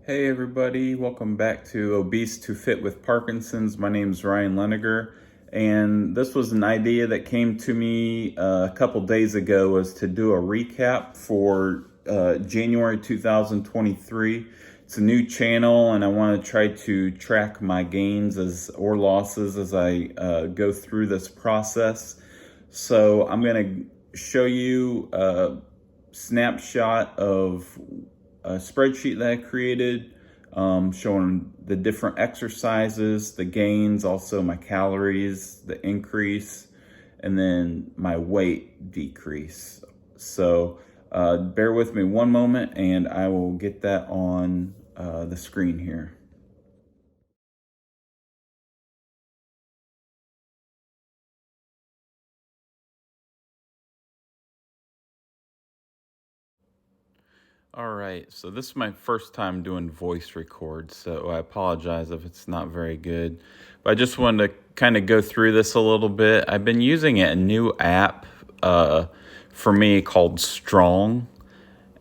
Hey everybody, welcome back to Obese to Fit with Parkinson's. My name is Ryan Leniger, and this was an idea that came to me a couple days ago, was to do a recap for January 2023. It's a new channel and I want to try to track my gains or losses as I go through this process. So I'm going to show you a snapshot of a spreadsheet that I created, showing the different exercises, the gains, also my calories, the increase, and then my weight decrease. So bear with me one moment and I will get that on the screen here. All right, so this is my first time doing voice records, so I apologize if it's not very good. But I just wanted to kind of go through this a little bit. I've been using a new app for me called Strong,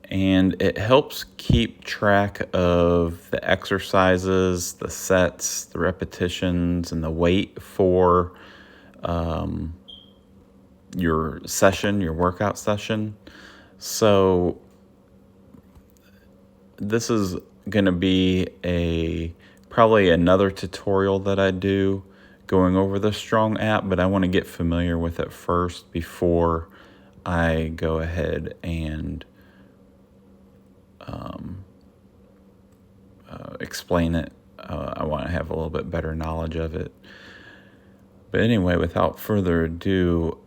and it helps keep track of the exercises, the sets, the repetitions, and the weight for your session, your workout session. So this is going to be probably another tutorial that I do going over the Strong app, but I want to get familiar with it first before I go ahead and explain it. I want to have a little bit better knowledge of it. But anyway, without further ado,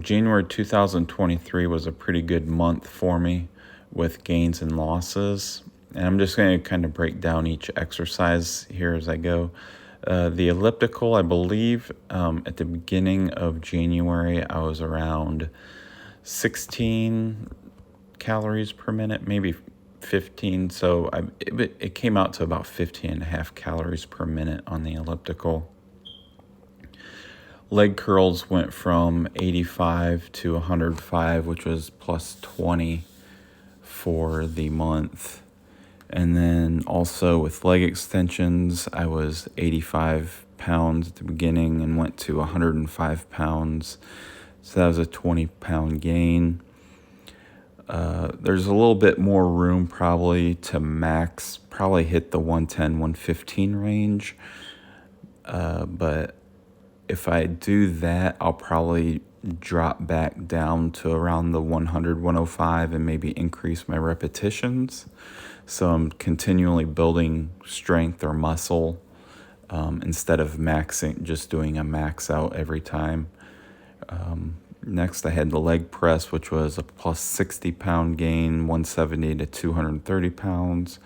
January 2023 was a pretty good month for me with gains and losses. And I'm just going to kind of break down each exercise here as I go. The elliptical, I believe, at the beginning of January, I was around 16 calories per minute, maybe 15. So it came out to about 15 and a half calories per minute on the elliptical. Leg curls went from 85 to 105, which was plus 20 for the month. And then also with leg extensions, I was 85 pounds at the beginning and went to 105 pounds. So that was a 20-pound gain. There's a little bit more room probably to max, probably hit the 110, 115 range. But if I do that, I'll probably drop back down to around the 100, 105 and maybe increase my repetitions. So I'm continually building strength or muscle instead of just doing a max out every time. Next, I had the leg press, which was a plus 60-pound gain, 170 to 230 pounds.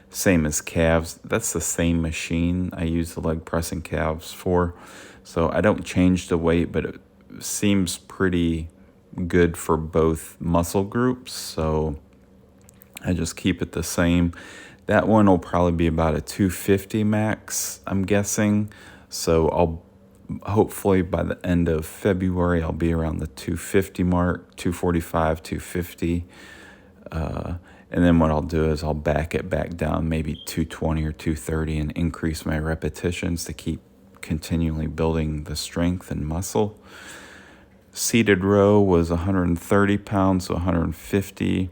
Same as calves. That's the same machine I use the leg press and calves for. So I don't change the weight, but it seems pretty good for both muscle groups. So I just keep it the same. That one will probably be about a 250 max, I'm guessing. So I'll hopefully by the end of February, I'll be around the 250 mark, 245, 250. And then what I'll do is I'll back it back down, maybe 220 or 230, and increase my repetitions to keep continually building the strength and muscle. Seated row was 130 pounds, so 150.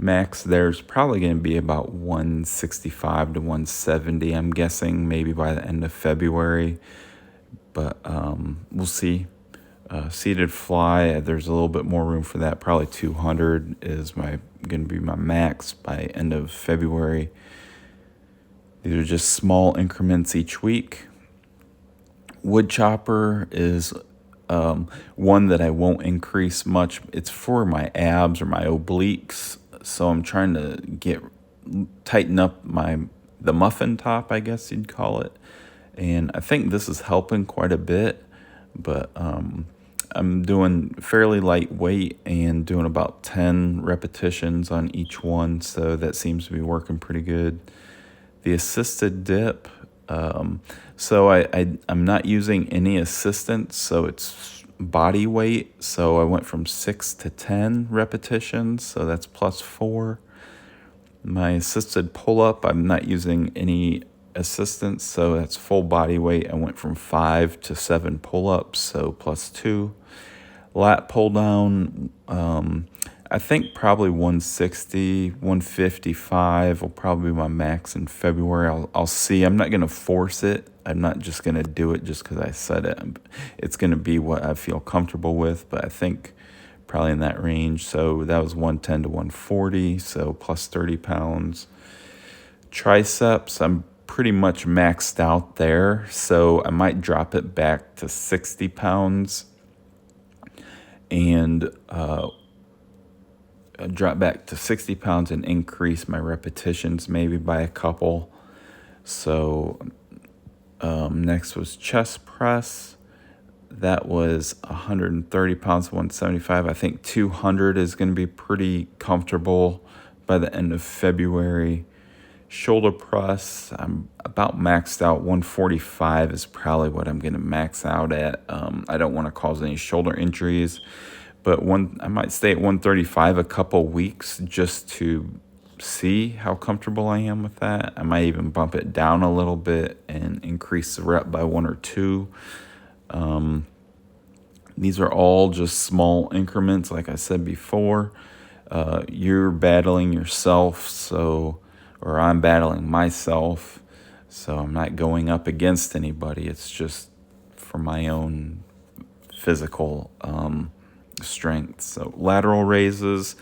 Max there's probably going to be about 165 to 170, I'm guessing, maybe by the end of February. But we'll see. Seated fly, there's a little bit more room for that. Probably 200 is going to be my max by end of February. These are just small increments each week. Wood chopper is one that I won't increase much. It's for my abs or my obliques, so I'm trying to tighten up the muffin top, I guess you'd call it. And I think this is helping quite a bit, but I'm doing fairly lightweight and doing about 10 repetitions on each one, so that seems to be working pretty good. The assisted dip, so I'm not using any assistance, so it's body weight. So I went from 6 to 10 repetitions, so that's plus 4. My assisted pull-up, I'm not using any assistance, so that's full body weight. I went from 5 to 7 pull-ups, so plus 2. Lat pull down, I think probably 160, 155 will probably be my max in February. I'll see. I'm not going to force it. I'm not just going to do it just because I said it. It's going to be what I feel comfortable with, but I think probably in that range. So that was 110 to 140, so plus 30 pounds. Triceps, I'm pretty much maxed out there, so I might drop it back to 60 pounds and drop back to 60 pounds and increase my repetitions maybe by a couple. So next was chest press. That was 130 pounds, 175. I think 200 is going to be pretty comfortable by the end of February. Shoulder press, I'm about maxed out. 145 is probably what I'm going to max out at. I don't want to cause any shoulder injuries, but I might stay at 135 a couple weeks just to see how comfortable I am with that. I might even bump it down a little bit and increase the rep by 1 or 2. These are all just small increments, like I said before. You're battling yourself, or I'm battling myself, so I'm not going up against anybody. It's just for my own physical strength. So lateral raises,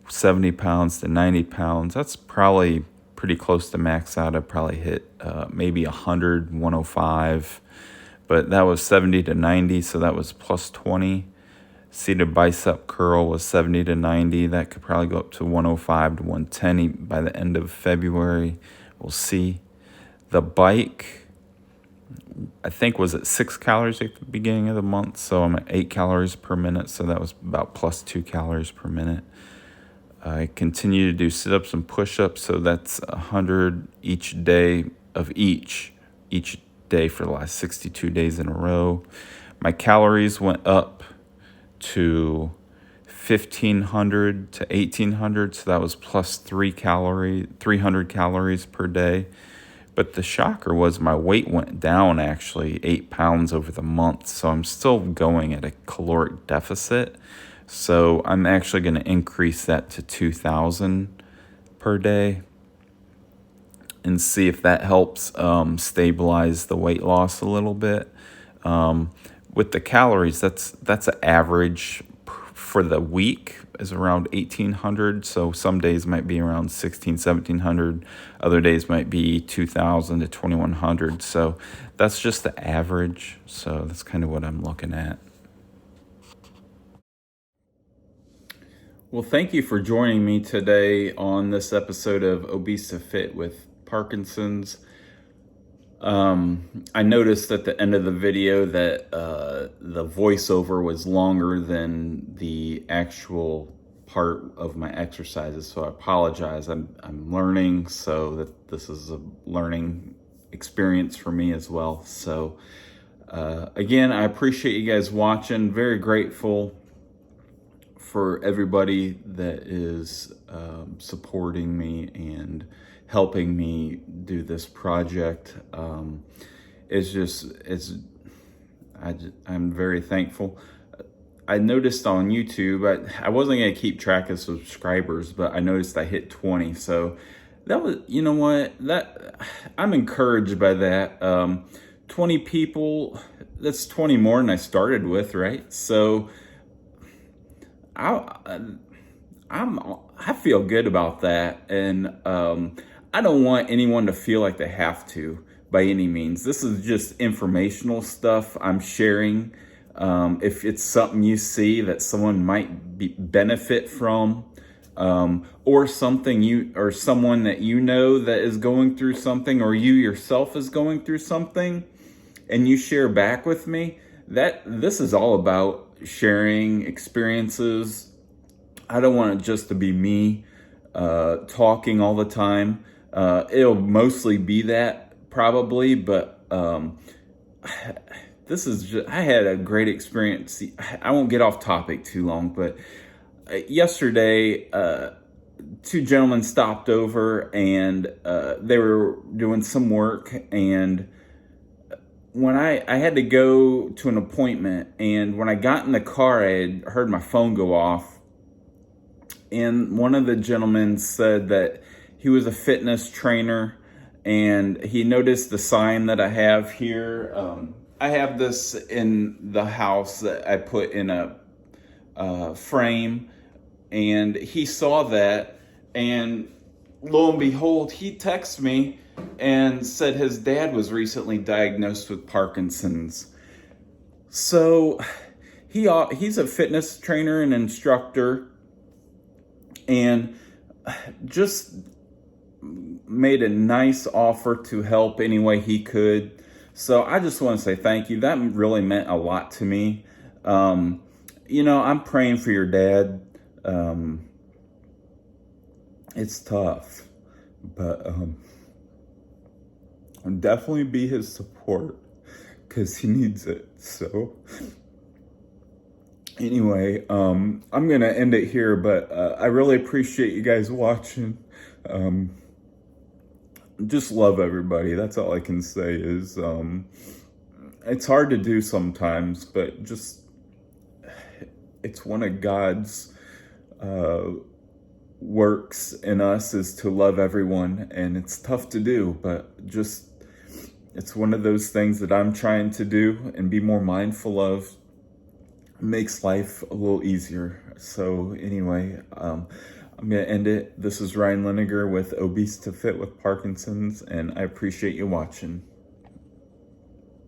70 pounds to 90 pounds. That's probably pretty close to max out. I probably hit maybe 100, 105, but that was 70 to 90, so that was plus 20. Seated bicep curl was 70 to 90. That could probably go up to 105 to 110 by the end of February. We'll see. The bike, I think, was at 6 calories at the beginning of the month, so I'm at 8 calories per minute, so that was about plus 2 calories per minute. I continue to do sit-ups and push-ups, so that's 100 each day of each day for the last 62 days in a row. My calories went up to 1,500 to 1,800, so that was plus 300 calories per day. But the shocker was my weight went down actually 8 pounds over the month, so I'm still going at a caloric deficit. So I'm actually going to increase that to 2,000 per day and see if that helps stabilize the weight loss a little bit. With the calories, that's an average for the week is around 1,800. So some days might be around 1,600, 1,700. Other days might be 2,000 to 2,100. So that's just the average. So that's kind of what I'm looking at. Well, thank you for joining me today on this episode of Obese to Fit with Parkinson's. I noticed at the end of the video that the voiceover was longer than the actual part of my exercises, so I apologize. I'm learning, so that this is a learning experience for me as well. So again, I appreciate you guys watching. Very grateful for everybody that is supporting me and helping me do this project. I'm very thankful. I noticed on YouTube, I wasn't going to keep track of subscribers, but I noticed I hit 20. So that was, you know what, I'm encouraged by that. 20 people, that's 20 more than I started with, right? So I feel good about that, and I don't want anyone to feel like they have to by any means. This is just informational stuff I'm sharing. If it's something you see that someone might benefit from, or someone that you know that is going through something, or you yourself is going through something, and you share back with me, that this is all about sharing experiences. I don't want it just to be me talking all the time. It'll mostly be that probably, but this is just, I had a great experience. I won't get off topic too long, but yesterday two gentlemen stopped over, and they were doing some work, and when I had to go to an appointment, and when I got in the car, I had heard my phone go off, and one of the gentlemen said that he was a fitness trainer, and he noticed the sign that I have here. I have this in the house that I put in a frame, and he saw that, and lo and behold, he texted me and said his dad was recently diagnosed with Parkinson's. So he's a fitness trainer and instructor, and just made a nice offer to help any way he could. So I just want to say thank you. That really meant a lot to me. I'm praying for your dad. It's tough, but definitely be his support, because he needs it. So anyway, I'm gonna end it here, but I really appreciate you guys watching. Just love everybody. That's all I can say. Is it's hard to do sometimes, but just it's one of God's works in us, is to love everyone, and it's tough to do, but just it's one of those things that I'm trying to do and be more mindful of. Makes life a little easier. So anyway, I'm gonna end it. This is Ryan Liniger with Obese to Fit with Parkinson's, and I appreciate you watching.